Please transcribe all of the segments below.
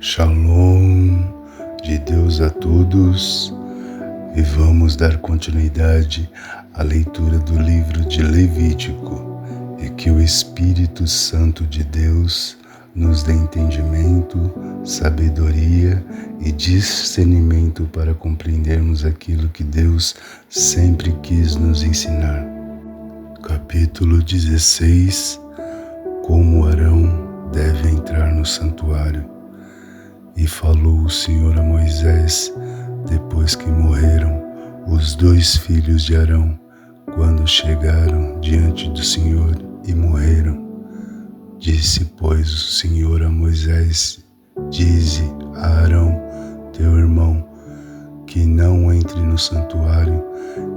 Shalom de Deus a todos, e vamos dar continuidade à leitura do livro de Levítico, e que o Espírito Santo de Deus nos dê entendimento, sabedoria e discernimento para compreendermos aquilo que Deus sempre quis nos ensinar. Capítulo 16: Como Arão deve entrar no santuário. E falou o Senhor a Moisés, depois que morreram os 2 filhos de Arão, quando chegaram diante do Senhor e morreram. Disse, pois, o Senhor a Moisés: dize a Arão, teu irmão, que não entre no santuário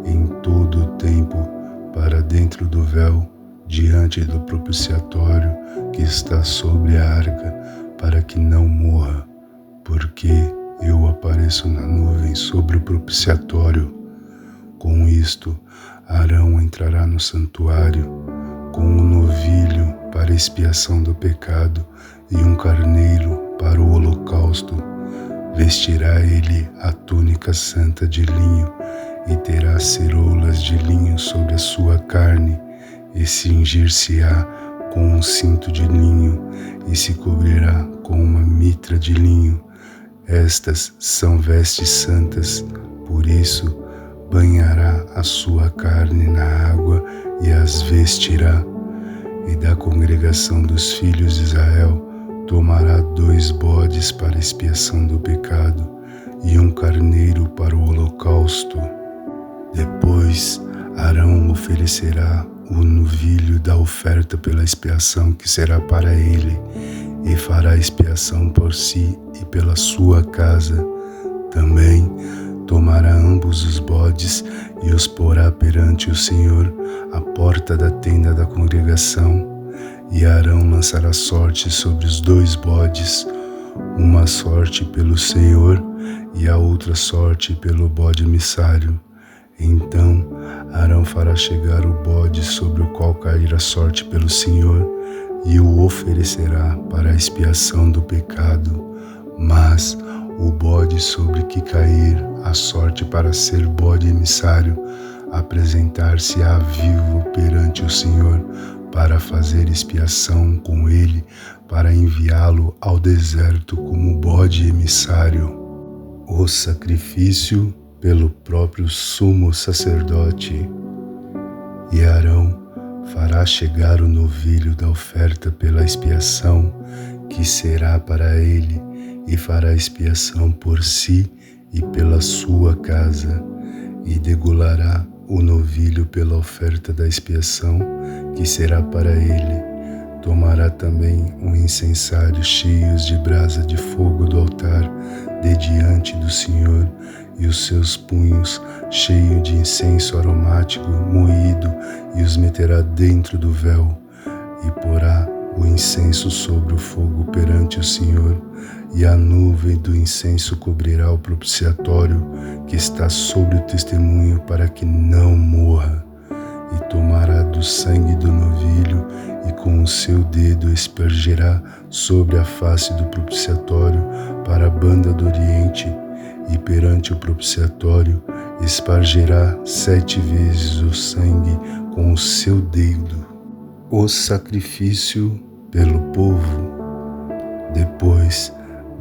em todo o tempo para dentro do véu, diante do propiciatório que está sobre a arca, para que não morra. Porque eu apareço na nuvem sobre o propiciatório. Com isto, Arão entrará no santuário com um novilho para expiação do pecado e um carneiro para o holocausto. Vestirá ele a túnica santa de linho e terá ceroulas de linho sobre a sua carne, e cingir-se-á com um cinto de linho e se cobrirá com uma mitra de linho. Estas são vestes santas, por isso banhará a sua carne na água e as vestirá. E da congregação dos filhos de Israel tomará 2 bodes para expiação do pecado e um carneiro para o holocausto. Depois Arão oferecerá o novilho da oferta pela expiação, que será para ele, e fará expiação por si e pela sua casa. Também tomará ambos os bodes e os porá perante o Senhor à porta da tenda da congregação. E Arão lançará sorte sobre os 2 bodes, uma sorte pelo Senhor e a outra sorte pelo bode emissário. Então Arão fará chegar o bode sobre o qual cair a sorte pelo Senhor, e o oferecerá para a expiação do pecado. Mas o bode sobre que cair a sorte para ser bode emissário apresentar-se-á vivo perante o Senhor, para fazer expiação com ele, para enviá-lo ao deserto como bode emissário. O sacrifício pelo próprio sumo sacerdote. E Arão fará chegar o novilho da oferta pela expiação, que será para ele, e fará expiação por si e pela sua casa, e degolará o novilho pela oferta da expiação, que será para ele. Tomará também um incensário cheio de brasa de fogo do altar de diante do Senhor, e os seus punhos cheios de incenso aromático moído, e os meterá dentro do véu, e porá o incenso sobre o fogo perante o Senhor, e a nuvem do incenso cobrirá o propiciatório que está sobre o testemunho, para que não morra. E tomará do sangue do novilho, e com o seu dedo aspergirá sobre a face do propiciatório para a banda do oriente, e perante o propiciatório espargirá 7 vezes o sangue com o seu dedo. O sacrifício pelo povo. Depois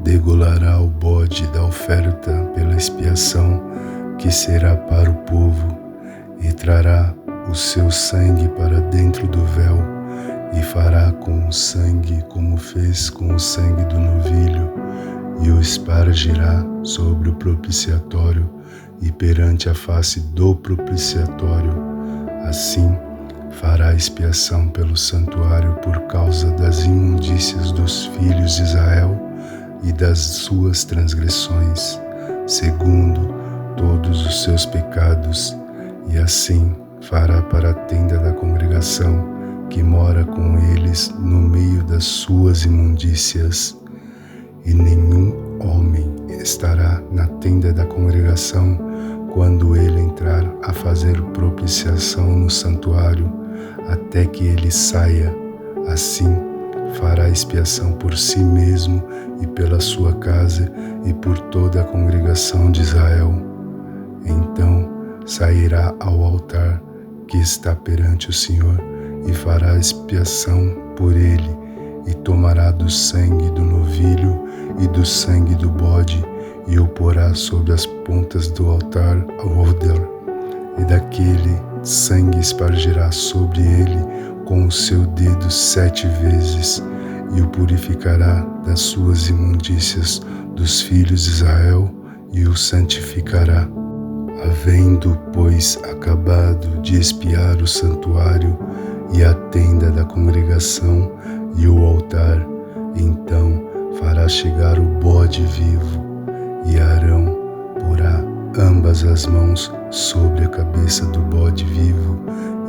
degolará o bode da oferta pela expiação, que será para o povo, e trará o seu sangue para dentro do véu, e fará com o sangue como fez com o sangue do novilho, e o espargirá sobre o propiciatório e perante a face do propiciatório. Assim fará expiação pelo santuário por causa das imundícias dos filhos de Israel e das suas transgressões, segundo todos os seus pecados, e assim fará para a tenda da congregação, que mora com eles no meio das suas imundícias. E nenhum homem estará na tenda da congregação quando ele entrar a fazer propiciação no santuário, até que ele saia. Assim fará expiação por si mesmo e pela sua casa e por toda a congregação de Israel. Então sairá ao altar que está perante o Senhor e fará expiação por ele, e tomará do sangue do novilho e do sangue do bode e o porá sobre as pontas do altar ao redor, e daquele sangue espargirá sobre ele com o seu dedo 7 vezes, e o purificará das suas imundícias dos filhos de Israel e o santificará. Havendo, pois, acabado de expiar o santuário e a tenda da congregação e o altar, então fará chegar o bode vivo, e Arão porá ambas as mãos sobre a cabeça do bode vivo,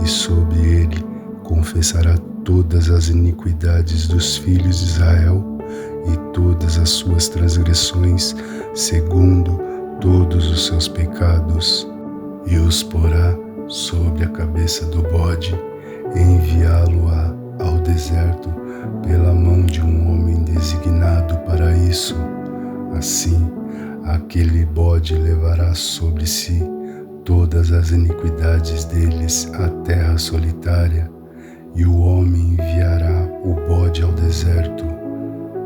e sobre ele confessará todas as iniquidades dos filhos de Israel e todas as suas transgressões, segundo todos os seus pecados, e os porá sobre a cabeça do bode, e enviá-lo-á ao deserto pela mão de um homem designado para isso. Assim, aquele bode levará sobre si todas as iniquidades deles à terra solitária, e o homem enviará o bode ao deserto.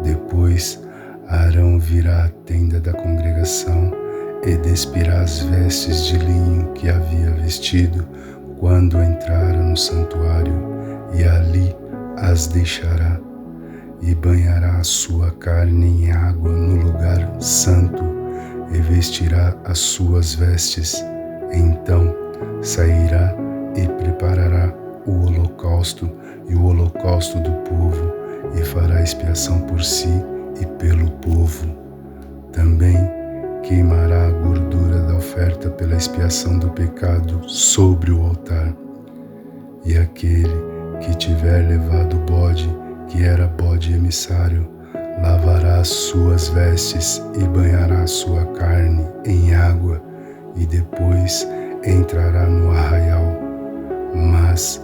Depois, Arão virá à tenda da congregação e despirá as vestes de linho que havia vestido quando entrara no santuário, e ali as deixará, e banhará a sua carne em água no lugar santo, e vestirá as suas vestes. Então sairá e preparará o holocausto e o holocausto do povo, e fará expiação por si e pelo povo. Também queimará a gordura da oferta pela expiação do pecado sobre o altar. E aquele que tiver levado o bode, que era bode emissário, lavará as suas vestes e banhará a sua carne em água, e depois entrará no arraial. Mas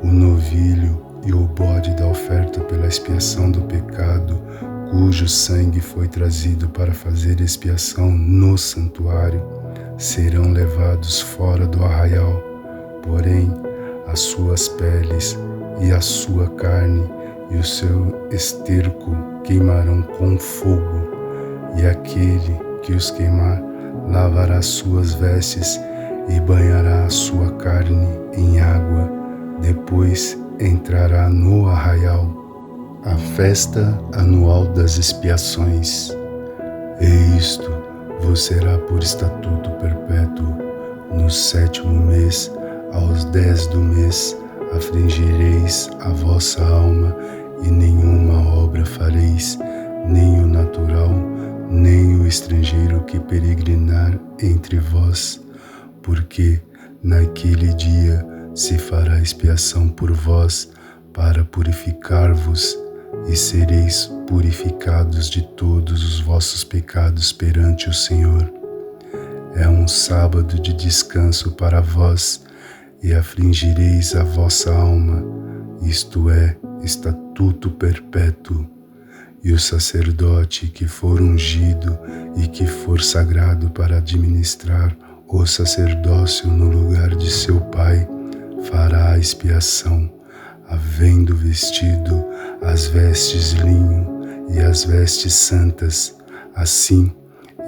o novilho e o bode da oferta pela expiação do pecado, cujo sangue foi trazido para fazer expiação no santuário, serão levados fora do arraial. Porém, as suas peles e a sua carne e o seu esterco queimarão com fogo, e aquele que os queimar lavará suas vestes e banhará a sua carne em água, depois entrará no arraial. A festa anual das expiações. E isto vos será por estatuto perpétuo. No 7º mês, aos 10 do mês, afligireis a vossa alma, e nenhuma obra fareis, nem o natural, nem o estrangeiro que peregrinar entre vós, porque naquele dia se fará expiação por vós, para purificar-vos, e sereis purificados de todos os vossos pecados perante o Senhor. É um sábado de descanso para vós, e afligireis a vossa alma, isto é, estatuto perpétuo. E o sacerdote que for ungido e que for sagrado para administrar o sacerdócio no lugar de seu pai, fará a expiação, havendo vestido as vestes de linho e as vestes santas. Assim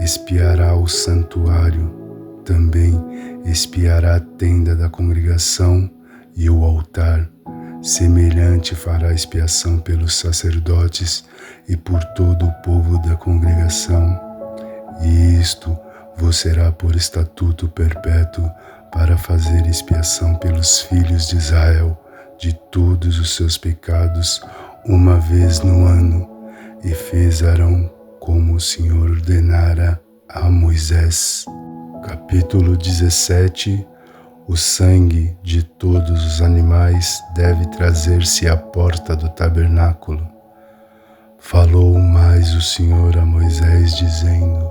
expiará o santuário, também expiará a tenda da congregação e o altar. Semelhante fará expiação pelos sacerdotes e por todo o povo da congregação. E isto vos será por estatuto perpétuo, para fazer expiação pelos filhos de Israel de todos os seus pecados uma vez no ano. E fez Arão como o Senhor ordenara a Moisés. Capítulo 17. O sangue de todos os animais deve trazer-se à porta do tabernáculo. Falou mais o Senhor a Moisés, dizendo: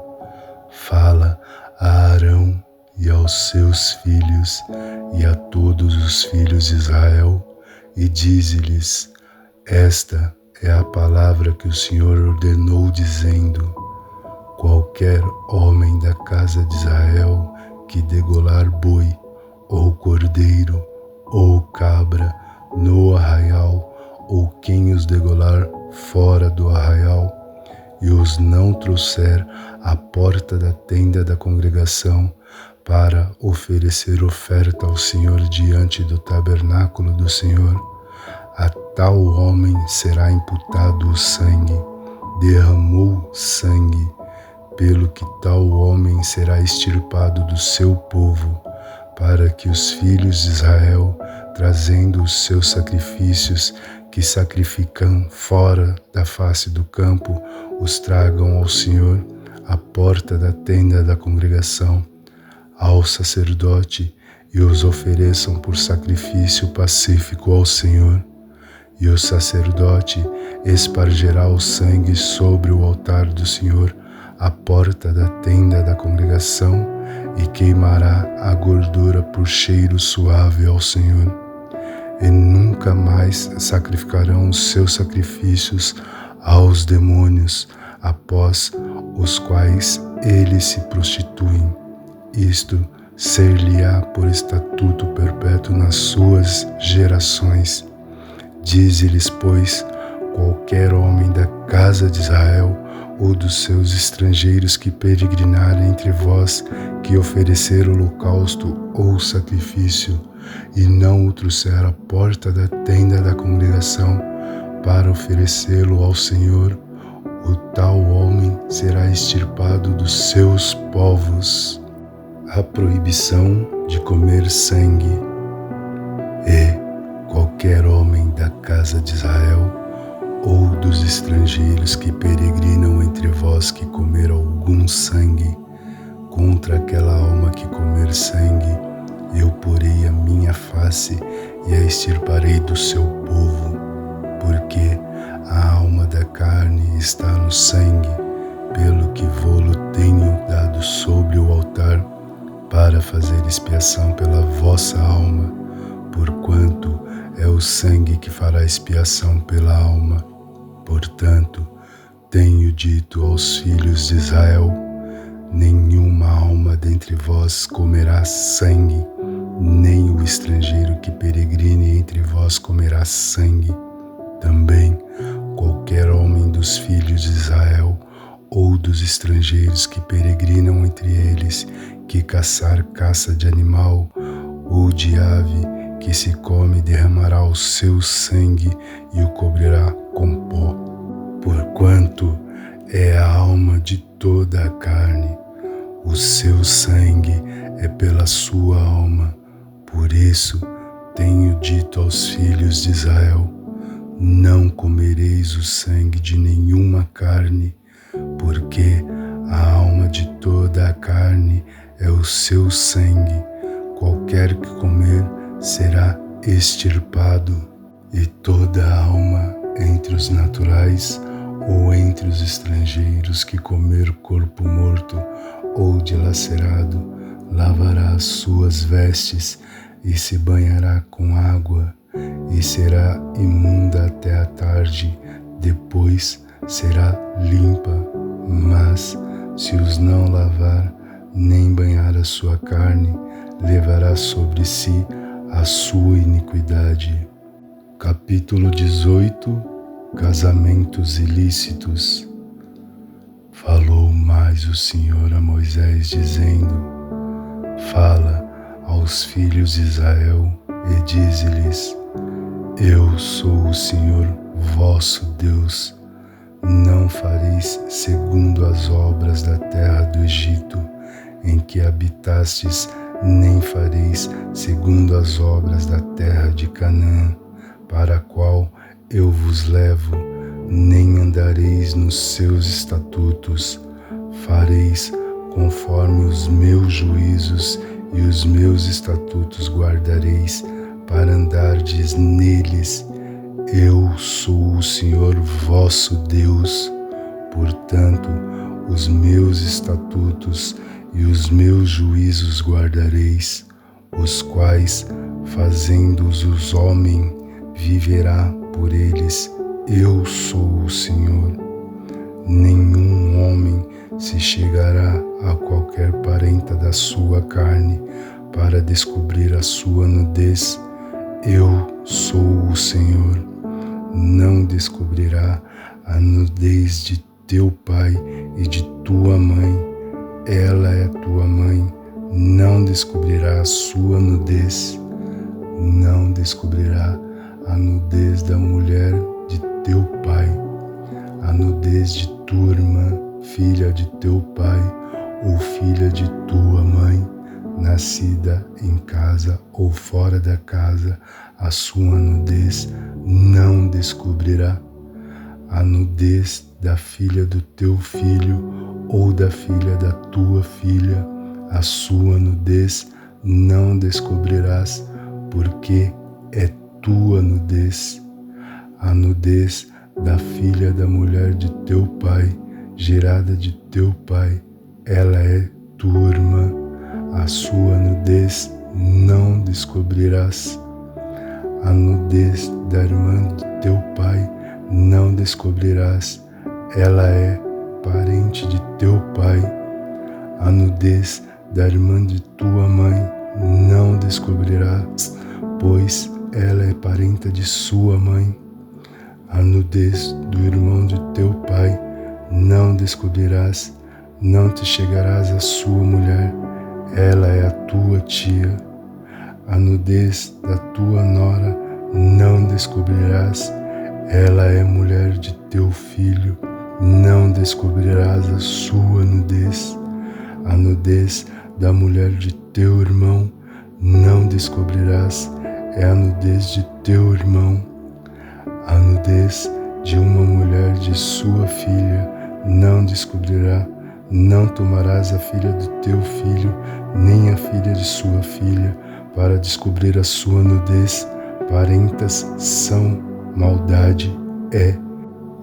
Fala a Arão e aos seus filhos e a todos os filhos de Israel, e dize-lhes: Esta é a palavra que o Senhor ordenou, dizendo: qualquer homem da casa de Israel que degolar boi, ou cordeiro, ou cabra, no arraial, ou quem os degolar fora do arraial, e os não trouxer à porta da tenda da congregação, para oferecer oferta ao Senhor diante do tabernáculo do Senhor, a tal homem será imputado o sangue. Derramou sangue, pelo que tal homem será extirpado do seu povo, para que os filhos de Israel, trazendo os seus sacrifícios que sacrificam fora da face do campo, os tragam ao Senhor à porta da tenda da congregação, ao sacerdote, e os ofereçam por sacrifício pacífico ao Senhor. E o sacerdote espargerá o sangue sobre o altar do Senhor, à porta da tenda da congregação, e queimará a gordura por cheiro suave ao Senhor. E nunca mais sacrificarão os seus sacrifícios aos demônios, após os quais eles se prostituem. Isto ser-lhe-á por estatuto perpétuo nas suas gerações. Dize-lhes, pois, qualquer homem da casa de Israel ou dos seus estrangeiros que peregrinarem entre vós, que oferecer holocausto ou sacrifício, e não o trouxer à porta da tenda da congregação para oferecê-lo ao Senhor, o tal homem será extirpado dos seus povos. A proibição de comer sangue. E qualquer homem da casa de Israel ou dos estrangeiros que peregrinam entre vós que comer algum sangue, contra aquela alma que comer sangue, eu porei a minha face e a extirparei do seu povo, porque a alma da carne está no sangue, pelo que vô-lo tenho dado sobre o altar, para fazer expiação pela vossa alma, porquanto é o sangue que fará expiação pela alma. Portanto, tenho dito aos filhos de Israel: nenhuma alma dentre vós comerá sangue, nem o estrangeiro que peregrine entre vós comerá sangue. Também qualquer homem dos filhos de Israel ou dos estrangeiros que peregrinam entre eles, que caçar caça de animal ou de ave que se come, derramará o seu sangue e o cobrirá com pó, porquanto é a alma de toda a carne. O seu sangue é pela sua alma. Por isso tenho dito aos filhos de Israel: não comereis o sangue de nenhuma carne, porque a alma de toda a carne é o seu sangue. Qualquer que comer será extirpado. E toda a alma entre os naturais ou entre os estrangeiros que comer corpo morto ou dilacerado, lavará as suas vestes e se banhará com água, e será imunda até a tarde, depois será limpa. Mas se os não lavar, nem banhar a sua carne, levará sobre si a sua iniquidade. Capítulo 18. Casamentos ilícitos. Falou mais o Senhor a Moisés, dizendo: fala aos filhos de Israel e dize-lhes: eu sou o Senhor vosso Deus. Não fareis segundo as obras da terra do Egito, em que habitastes, nem fareis segundo as obras da terra de Canaã, para a qual eu vos levo, nem andareis nos seus estatutos. Fareis conforme os meus juízos e os meus estatutos guardareis, para andardes neles. Eu sou o Senhor vosso Deus. Portanto, os meus estatutos e os meus juízos guardareis, os quais, fazendo-os os homens, viverá por eles, Eu sou o Senhor. Nenhum homem se chegará a qualquer parenta da sua carne para descobrir a sua nudez. Eu sou o Senhor. Não descobrirá a nudez de teu pai e de tua mãe. Ela é tua mãe. Não descobrirá a sua nudez. Não descobrirá a nudez da mulher de teu pai, a nudez de tua irmã, filha de teu pai ou filha de tua mãe, nascida em casa ou fora da casa, a sua nudez não descobrirá. A nudez da filha do teu filho ou da filha da tua filha, a sua nudez não descobrirás, porque é tua nudez. A nudez da filha da mulher de teu pai, gerada de teu pai, ela é tua irmã. A sua nudez não descobrirás. A nudez da irmã de teu pai não descobrirás. Ela é parente de teu pai. A nudez da irmã de tua mãe não descobrirás, pois ela é parenta de sua mãe. A nudez do irmão de teu pai não descobrirás. Não te chegarás à sua mulher, ela é a tua tia. A nudez da tua nora não descobrirás, ela é mulher de teu filho. Não descobrirás a sua nudez. A nudez da mulher de teu irmão não descobrirás, é a nudez de teu irmão. A nudez de uma mulher de sua filha não descobrirá. Não tomarás a filha do teu filho, nem a filha de sua filha, para descobrir a sua nudez. Parentas são, maldade é.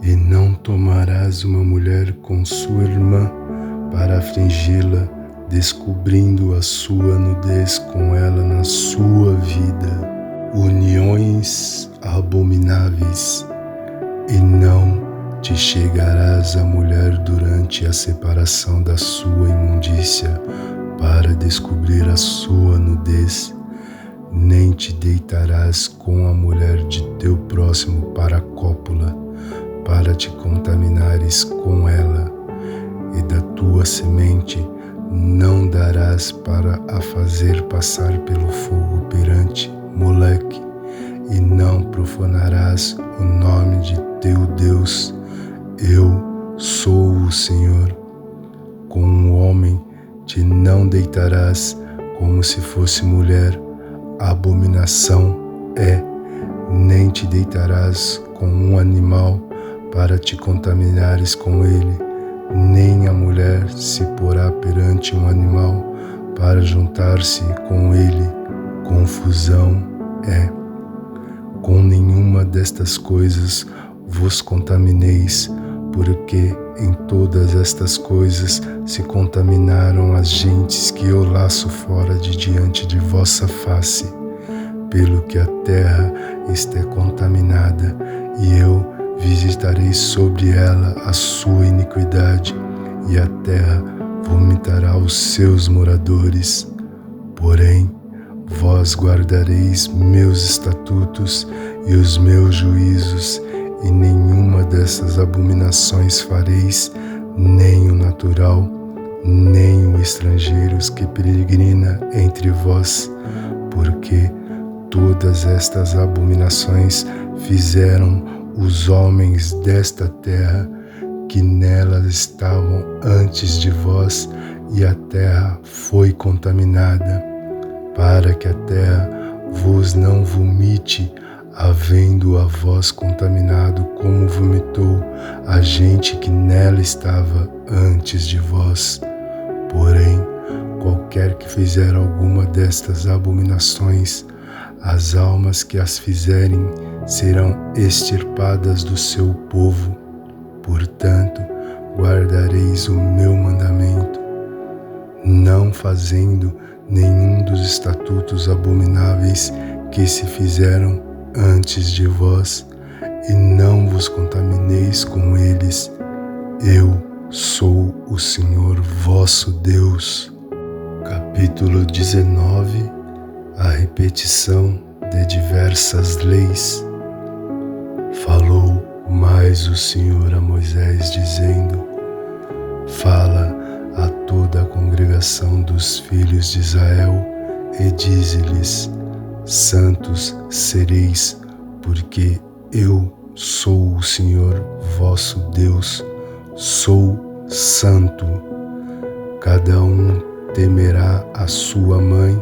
E não tomarás uma mulher com sua irmã para afligi-la, descobrindo a sua nudez com ela na sua vida. Uniões abomináveis. E não te chegarás à mulher durante a separação da sua imundícia para descobrir a sua nudez, nem te deitarás com a mulher de teu próximo para a cópula, para te contaminares com ela, e da tua semente não darás para a fazer passar pelo fogo perante Moleque, e não profanarás o nome de teu Deus. Eu sou o Senhor. Com um homem te não deitarás como se fosse mulher, abominação é. Nem te deitarás com um animal para te contaminares com ele, nem a mulher se porá perante um animal para juntar-se com ele. Confusão é. Com nenhuma destas coisas vos contamineis, porque em todas estas coisas se contaminaram as gentes que eu laço fora de diante de vossa face, pelo que a terra está contaminada, e eu visitarei sobre ela a sua iniquidade, e a terra vomitará os seus moradores. Porém, vós guardareis meus estatutos e os meus juízos, e nenhuma dessas abominações fareis, nem o natural, nem o estrangeiro que peregrina entre vós, porque todas estas abominações fizeram os homens desta terra que nela estavam antes de vós, e a terra foi contaminada, para que a terra vos não vomite, havendo a vós contaminado como vomitou a gente que nela estava antes de vós. Porém, qualquer que fizer alguma destas abominações, as almas que as fizerem serão extirpadas do seu povo. Portanto, guardareis o meu mandamento, não fazendo nenhum dos estatutos abomináveis que se fizeram antes de vós, e não vos contamineis com eles. Eu sou o Senhor vosso Deus. Capítulo 19. A repetição de diversas leis. Falou mais o Senhor a Moisés, dizendo: Fala a toda a congregação dos filhos de Israel e dize-lhes: Santos sereis, porque eu sou o Senhor vosso Deus, sou santo. Cada um temerá a sua mãe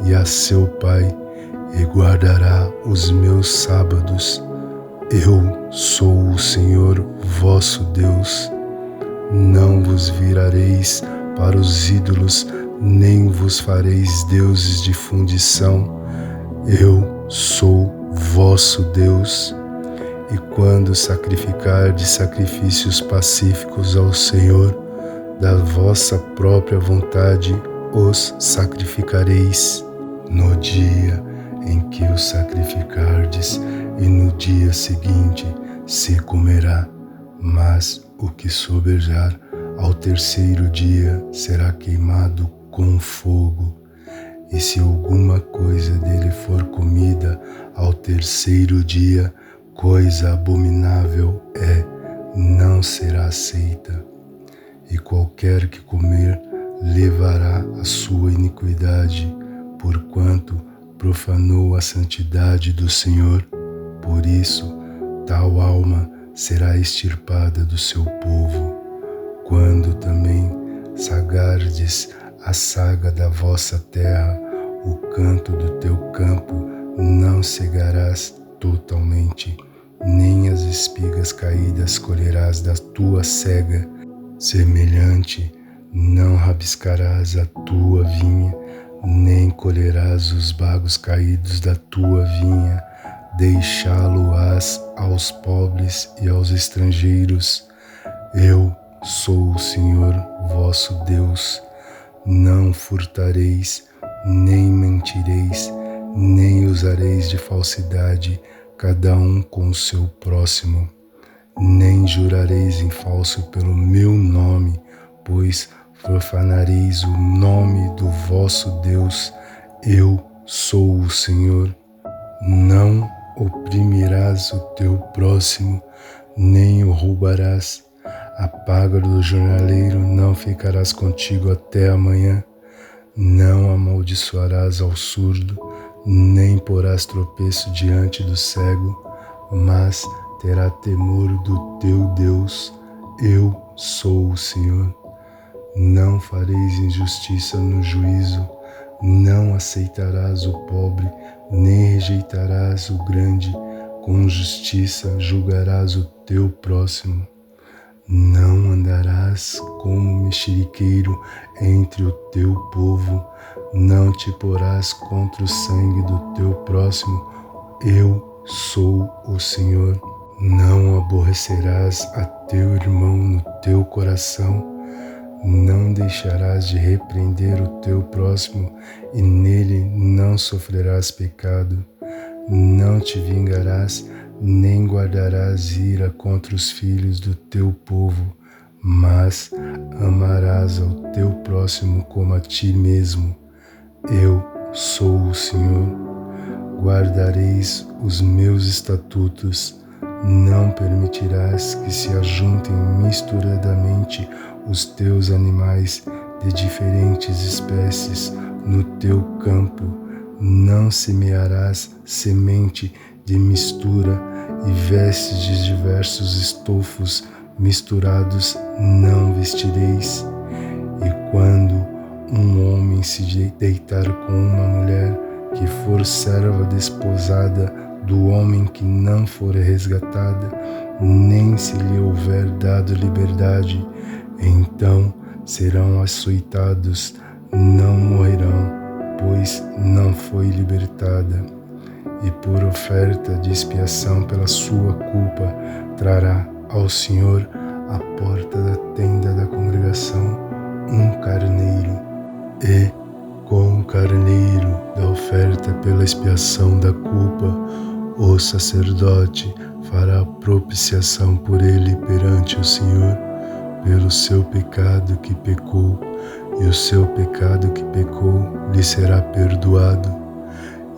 e a seu pai, e guardará os meus sábados. Eu sou o Senhor vosso Deus. Não vos virareis para os ídolos, nem vos fareis deuses de fundição. Eu sou vosso Deus. E quando sacrificardes sacrifícios pacíficos ao Senhor, da vossa própria vontade os sacrificareis. No dia em que os sacrificardes, e no dia seguinte se comerá, mas o que sobejar ao terceiro dia será queimado com fogo. E se alguma coisa dele for comida ao terceiro dia, coisa abominável é, não será aceita. E qualquer que comer levará a sua iniquidade, porquanto profanou a santidade do Senhor. Por isso, tal alma será extirpada do seu povo. Quando também sagardes a saga da vossa terra, o canto do teu campo não cegarás totalmente, nem as espigas caídas colherás da tua cega. Semelhante, não rabiscarás a tua vinha, nem colherás os bagos caídos da tua vinha. Deixá-lo-ás aos pobres e aos estrangeiros. Eu sou o Senhor vosso Deus. Não furtareis, nem mentireis, nem usareis de falsidade, cada um com o seu próximo. Nem jurareis em falso pelo meu nome, pois profanareis o nome do vosso Deus. Eu sou o Senhor. Não oprimirás o teu próximo, nem o roubarás. A paga do jornaleiro não ficarás contigo até amanhã. Não amaldiçoarás ao surdo, nem porás tropeço diante do cego, mas terá temor do teu Deus. Eu sou o Senhor. Não fareis injustiça no juízo, não aceitarás o pobre, nem rejeitarás o grande. Com justiça julgarás o teu próximo. Não andarás como mexeriqueiro entre o teu povo, não te porás contra o sangue do teu próximo. Eu sou o Senhor. Não aborrecerás a teu irmão no teu coração. Não deixarás de repreender o teu próximo, e nele não sofrerás pecado. Não te vingarás, nem guardarás ira contra os filhos do teu povo, mas amarás ao teu próximo como a ti mesmo. Eu sou o Senhor. Guardareis os meus estatutos. Não permitirás que se ajuntem misturadamente os teus animais de diferentes espécies no teu campo. Não semearás semente de mistura, e vestes de diversos estofos misturados não vestireis. E quando um homem se deitar com uma mulher que for serva desposada do homem que não for resgatada, nem se lhe houver dado liberdade, então serão açoitados, não morrerão, pois não foi libertada. E por oferta de expiação pela sua culpa, trará ao Senhor à porta da tenda da congregação um carneiro. E com o carneiro da oferta pela expiação da culpa, o sacerdote fará propiciação por ele perante o Senhor, pelo seu pecado que pecou, e o seu pecado que pecou lhe será perdoado.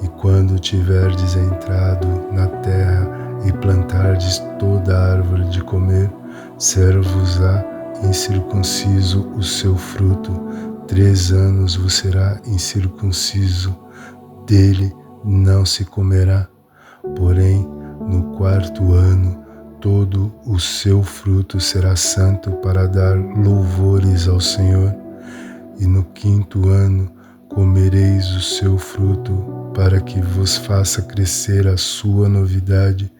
E quando tiverdes entrado na terra e plantardes toda árvore de comer, ser-vos-á incircunciso o seu fruto, 3 anos vos será incircunciso, dele não se comerá. Porém, no 4º ano, todo o seu fruto será santo para dar louvores ao Senhor. E no 5º ano comereis o seu fruto, para que vos faça crescer a sua novidade.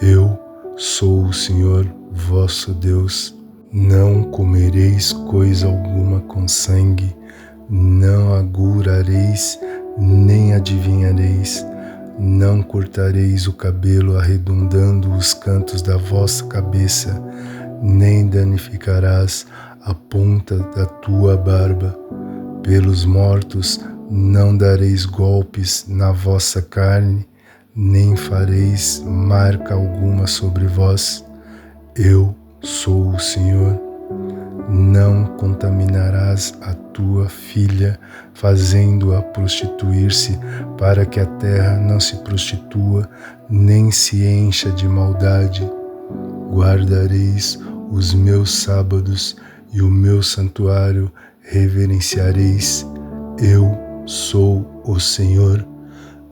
Eu sou o Senhor vosso Deus. Não comereis coisa alguma com sangue, não agurareis, nem adivinhareis, não cortareis o cabelo arredondando os cantos da vossa cabeça, nem danificarás a ponta da tua barba. Pelos mortos não dareis golpes na vossa carne, nem fareis marca alguma sobre vós. Eu sou o Senhor. Não contaminarás a tua filha, fazendo-a prostituir-se, para que a terra não se prostitua, nem se encha de maldade. Guardareis os meus sábados e o meu santuário reverenciareis. Eu sou o Senhor.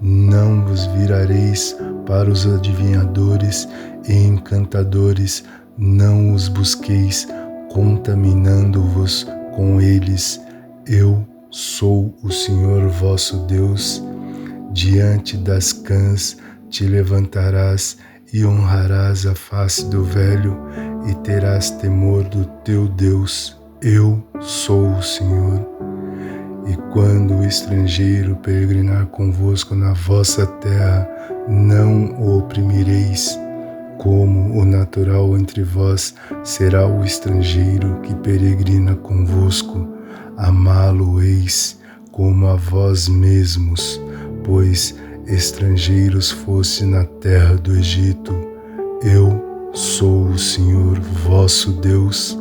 Não vos virareis para os adivinhadores e encantadores, não os busqueis, contaminando-vos com eles. Eu sou o Senhor vosso Deus. Diante das cãs te levantarás e honrarás a face do velho e terás temor do teu Deus. Eu sou o Senhor. E quando o estrangeiro peregrinar convosco na vossa terra, não o oprimireis. Como o natural entre vós será o estrangeiro que peregrina convosco, amá-lo-eis como a vós mesmos, pois estrangeiros foste na terra do Egito. Eu sou o Senhor vosso Deus.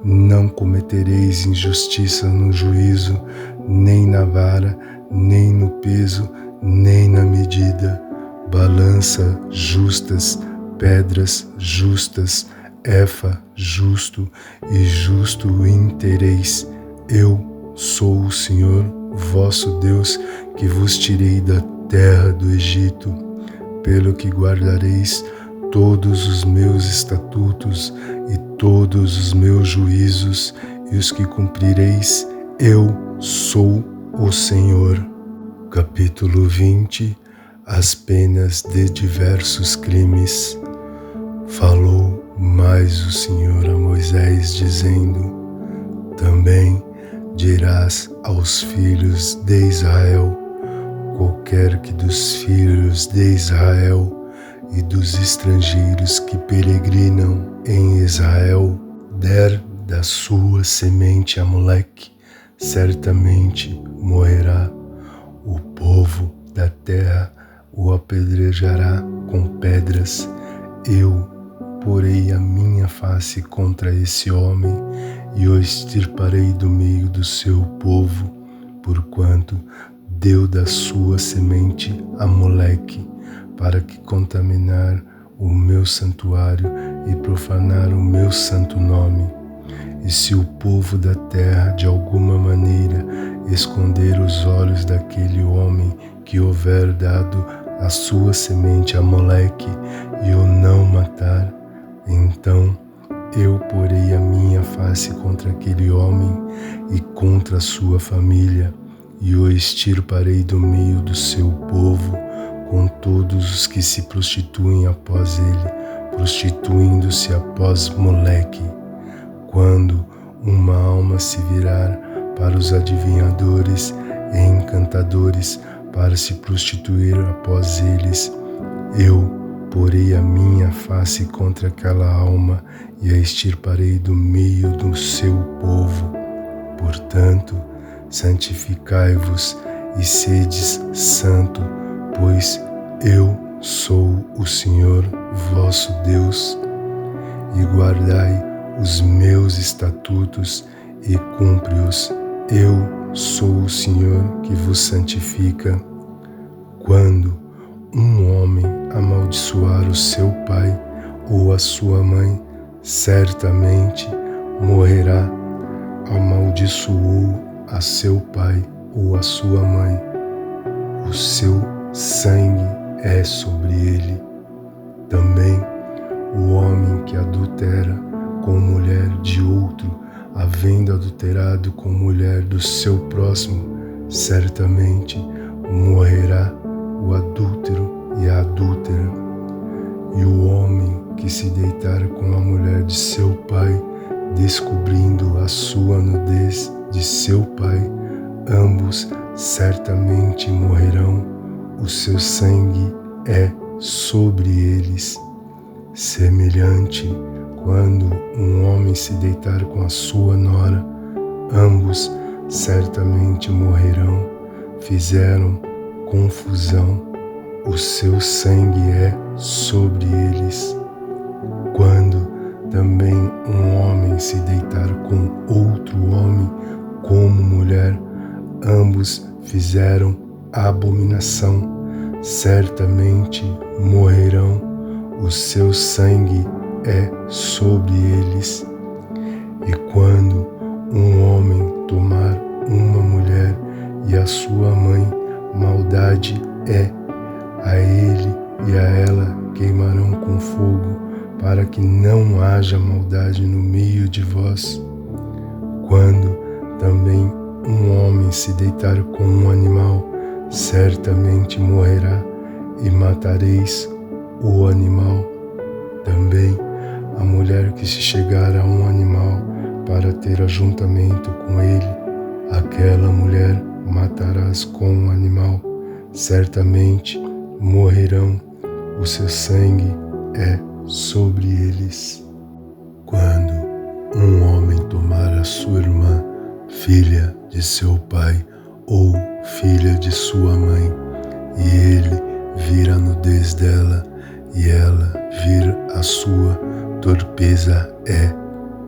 Não cometereis injustiça no juízo, nem na vara, nem no peso, nem na medida. Balança justas, pedras justas, efa justo e justo intereis. Eu sou o Senhor vosso Deus, que vos tirei da terra do Egito. Pelo que guardareis todos os meus estatutos e todos os meus juízos, e os que cumprireis. Eu sou o Senhor. Capítulo 20. As penas de diversos crimes. Falou mais o Senhor a Moisés, dizendo: também dirás aos filhos de Israel: qualquer que dos filhos de Israel e dos estrangeiros que peregrinam em Israel der da sua semente a Moleque, certamente morrerá. O povo da terra o apedrejará com pedras. Eu porei a minha face contra esse homem e o extirparei do meio do seu povo, porquanto deu da sua semente a Moleque, para que contaminar o meu santuário e profanar o meu santo nome. E se o povo da terra de alguma maneira esconder os olhos daquele homem que houver dado a sua semente a Moleque e o não matar, então eu porei a minha face contra aquele homem e contra a sua família, e o extirparei do meio do seu povo, com todos os que se prostituem após ele, prostituindo-se após Moleque. Quando uma alma se virar para os adivinhadores e encantadores para se prostituir após eles, eu porei a minha face contra aquela alma e a extirparei do meio do seu povo. Portanto, santificai-vos e sedes santo, pois eu sou o Senhor vosso Deus, e guardai os meus estatutos e cumpre-os. Eu sou o Senhor que vos santifica. Quando um homem amaldiçoar o seu pai ou a sua mãe, certamente morrerá. Amaldiçoou a seu pai ou a sua mãe, o seu sangue é sobre ele. Também o homem que adultera com mulher de outro, havendo adulterado com mulher do seu próximo, certamente morrerá o adúltero e a adúltera. E o homem que se deitar com a mulher de seu pai, descobrindo a sua nudez de seu pai, ambos certamente morrerão, o seu sangue é sobre eles. Semelhante, quando um homem se deitar com a sua nora, ambos certamente morrerão, fizeram confusão, o seu sangue é sobre eles. Quando também um homem se deitar com outro homem como mulher, ambos fizeram abominação, certamente morrerão, o seu sangue é sobre eles. E quando um homem tomar uma mulher e a sua mãe, maldade é, a ele e a ela queimarão com fogo, para que não haja maldade no meio de vós. Quando também um homem se deitar com um animal, certamente morrerá, e matareis o animal. Também a mulher que se chegar a um animal para ter ajuntamento com ele, aquela mulher matarás com o animal, certamente morrerão, o seu sangue é sobre eles. Quando um homem tomar a sua irmã, filha de seu pai ou filha de sua mãe, e ele vir a nudez dela e ela vir a sua, torpeza é,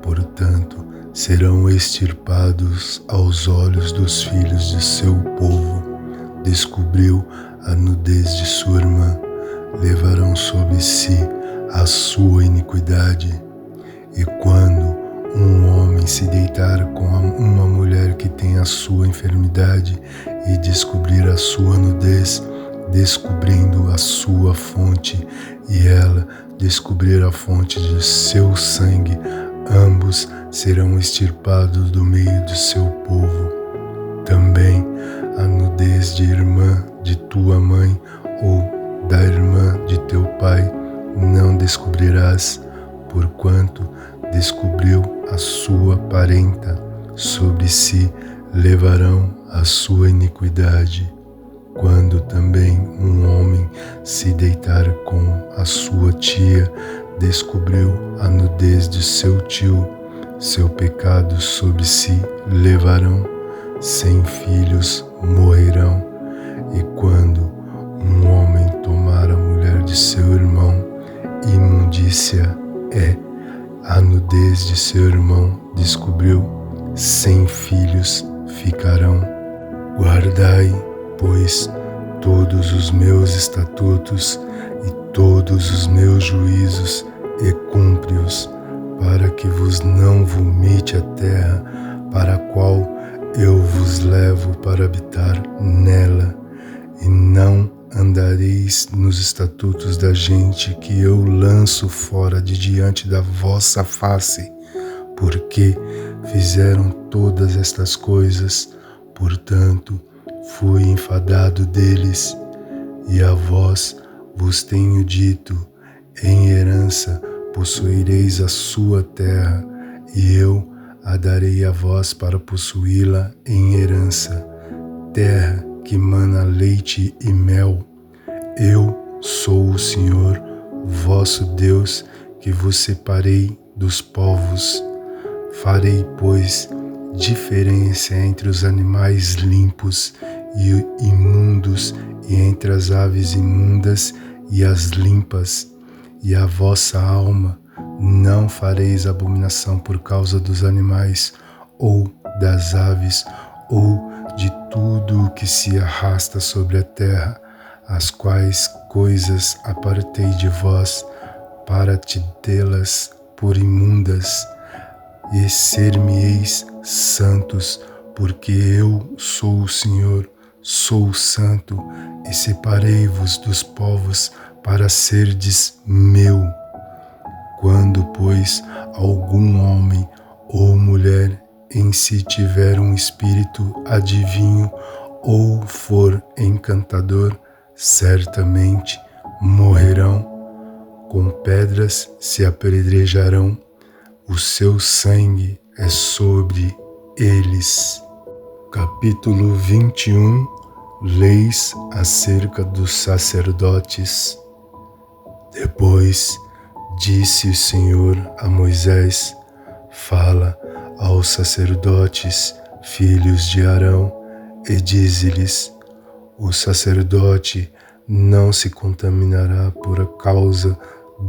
portanto, serão extirpados aos olhos dos filhos de seu povo. Descobriu a nudez de sua irmã, levarão sobre si a sua iniquidade. E quando um homem se deitar com uma mulher que tem a sua enfermidade e descobrir a sua nudez, descobrindo a sua fonte, e ela descobrir a fonte de seu sangue, ambos serão extirpados do meio de seu povo. Também a nudez de irmã de tua mãe ou da irmã de teu pai não descobrirás, porquanto descobriu a sua parenta, sobre si levarão a sua iniquidade. Quando também um homem se deitar com a sua tia, descobriu a nudez de seu tio, seu pecado sobre si levarão, 100 filhos morrerão. E quando um homem tomar a mulher de seu irmão, imundícia é, a nudez de seu irmão descobriu, 100 filhos ficarão. Guardai, pois, todos os meus estatutos e todos os meus juízos e cumpre-os, para que vos não vomite a terra para a qual eu vos levo para habitar nela, e não andareis nos estatutos da gente que eu lanço fora de diante da vossa face, porque fizeram todas estas coisas, portanto, fui enfadado deles, e a vós vos tenho dito, em herança possuireis a sua terra, e eu a darei a vós para possuí-la em herança, terra que mana leite e mel. Eu sou o Senhor, vosso Deus, que vos separei dos povos. Farei, pois, diferença entre os animais limpos e imundos, e entre as aves imundas e as limpas, e a vossa alma não fareis abominação por causa dos animais, ou das aves, ou de tudo o que se arrasta sobre a terra, as quais coisas apartei de vós, para te tê-las por imundas, e ser-me-eis santos, porque eu sou o Senhor, sou santo, e separei-vos dos povos para serdes meu. Quando, pois, algum homem ou mulher em si tiver um espírito adivinho ou for encantador, certamente morrerão, com pedras se apedrejarão, o seu sangue é sobre eles. Capítulo 21. Leis acerca dos sacerdotes. Depois disse o Senhor a Moisés: fala aos sacerdotes, filhos de Arão, e dize-lhes: o sacerdote não se contaminará por causa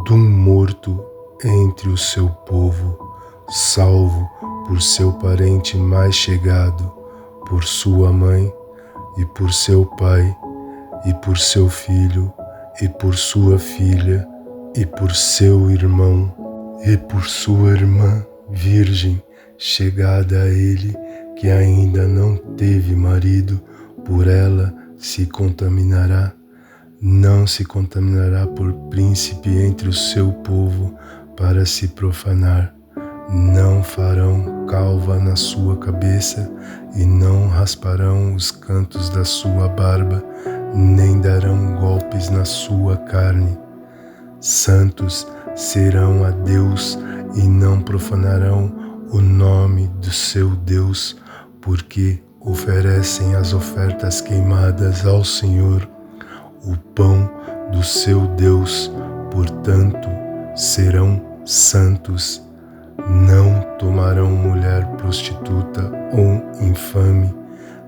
de um morto entre o seu povo, salvo por seu parente mais chegado, por sua mãe, e por seu pai, e por seu filho, e por sua filha, e por seu irmão, e por sua irmã virgem, chegada a ele, que ainda não teve marido, por ela se contaminará. Não se contaminará por príncipe entre o seu povo, para se profanar. Não farão calva na sua cabeça, e não rasparão os cantos da sua barba, nem darão golpes na sua carne. Santos serão a Deus, e não profanarão o nome do seu Deus, porque oferecem as ofertas queimadas ao Senhor, o pão do seu Deus, portanto serão santos. Não tomarão mulher prostituta ou infame,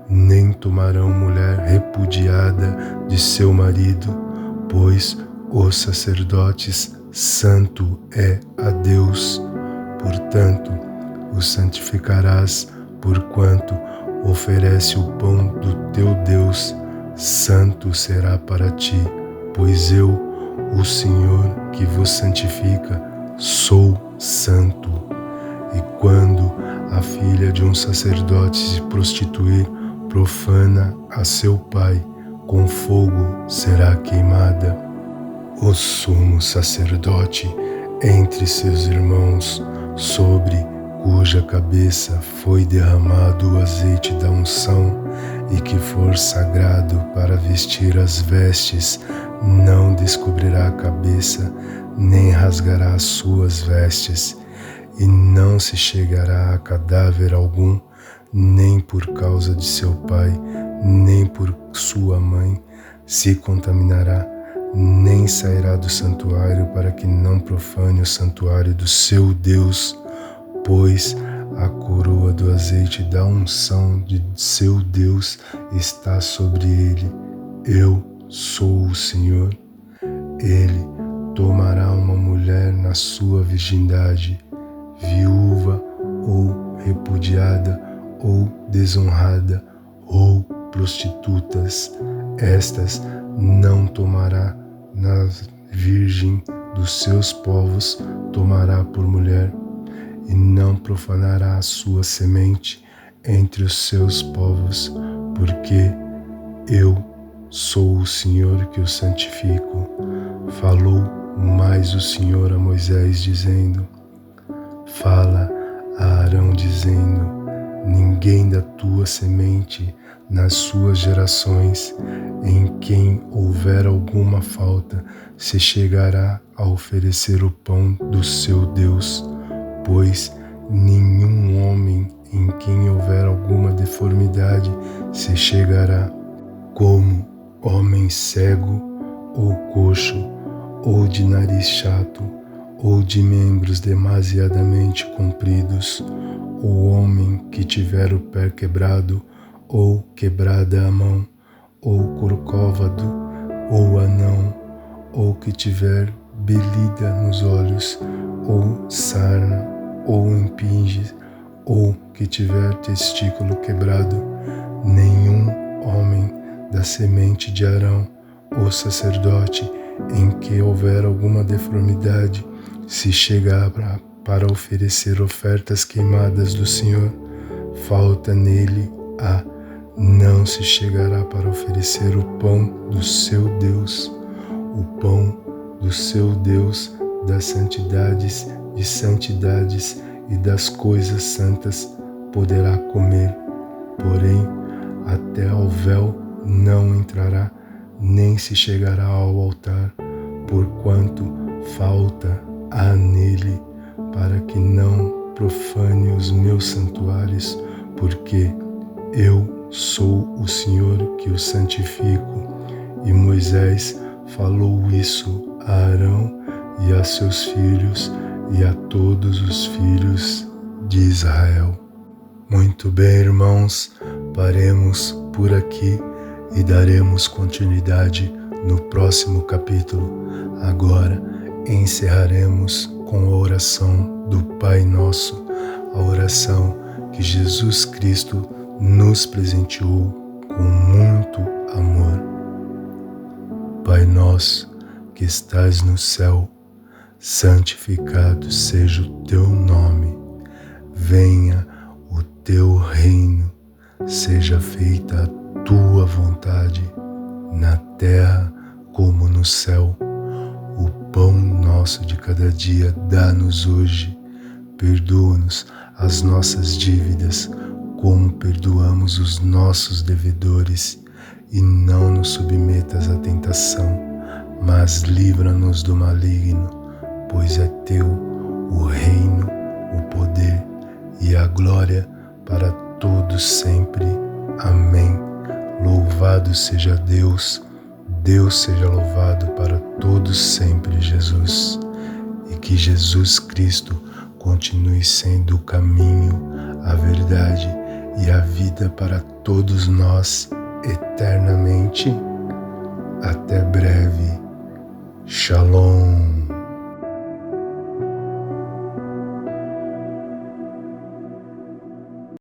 nem tomarão mulher repudiada de seu marido, pois os sacerdotes santo é a Deus. Portanto, o santificarás, porquanto oferece o pão do teu Deus. Santo será para ti, pois eu, o Senhor que vos santifica, sou santo. E quando a filha de um sacerdote se prostituir, profana a seu pai, com fogo será queimada. O sumo sacerdote entre seus irmãos, sobre cuja cabeça foi derramado o azeite da unção, e que for sagrado para vestir as vestes, não descobrirá a cabeça, nem rasgará as suas vestes, e não se chegará a cadáver algum, nem por causa de seu pai, nem por sua mãe, se contaminará, nem sairá do santuário, para que não profane o santuário do seu Deus, pois a coroa do azeite da unção de seu Deus está sobre ele. Eu sou o Senhor. Ele tomará uma mulher na sua virgindade, viúva ou repudiada ou desonrada ou prostitutas. Estas não tomará na virgem dos seus povos, tomará por mulher, e não profanará a sua semente entre os seus povos, porque eu sou o Senhor que o santifico. Falou mais o Senhor a Moisés, dizendo: fala a Arão, dizendo: ninguém da tua semente nas suas gerações, em quem houver alguma falta, se chegará a oferecer o pão do seu Deus, pois nenhum homem em quem houver alguma deformidade se chegará, como homem cego ou coxo, ou de nariz chato, ou de membros demasiadamente compridos, ou homem que tiver o pé quebrado, ou quebrada a mão, ou corcóvado, ou anão, ou que tiver belida nos olhos, ou sarna, ou impinge, ou que tiver testículo quebrado, nenhum homem da semente de Arão, o sacerdote, em que houver alguma deformidade, se chegar para oferecer ofertas queimadas do Senhor, falta nele não se chegará para oferecer o pão do seu Deus, o pão do seu Deus das santidades de santidades e das coisas santas poderá comer, porém até ao véu não entrará, nem se chegará ao altar, porquanto falta há nele, para que não profane os meus santuários, porque eu sou o Senhor que o santifico. E Moisés falou isso a Arão e a seus filhos e a todos os filhos de Israel. Muito bem, irmãos, paremos por aqui e daremos continuidade no próximo capítulo. Agora encerraremos com a oração do Pai Nosso, a oração que Jesus Cristo nos presenteou com muito amor. Pai nosso que estás no céu, santificado seja o teu nome. Venha o teu reino, seja feita a tua vontade, na terra como no céu. O pão nosso de cada dia dá-nos hoje. Perdoa-nos as nossas dívidas, como perdoamos os nossos devedores, e não nos submetas à tentação, mas livra-nos do maligno, pois é teu o reino, o poder e a glória para todos sempre. Amém. Louvado seja Deus, Deus seja louvado para todos sempre, Jesus, e que Jesus Cristo continue sendo o caminho, a verdade e a vida para todos nós eternamente. Até breve. Shalom.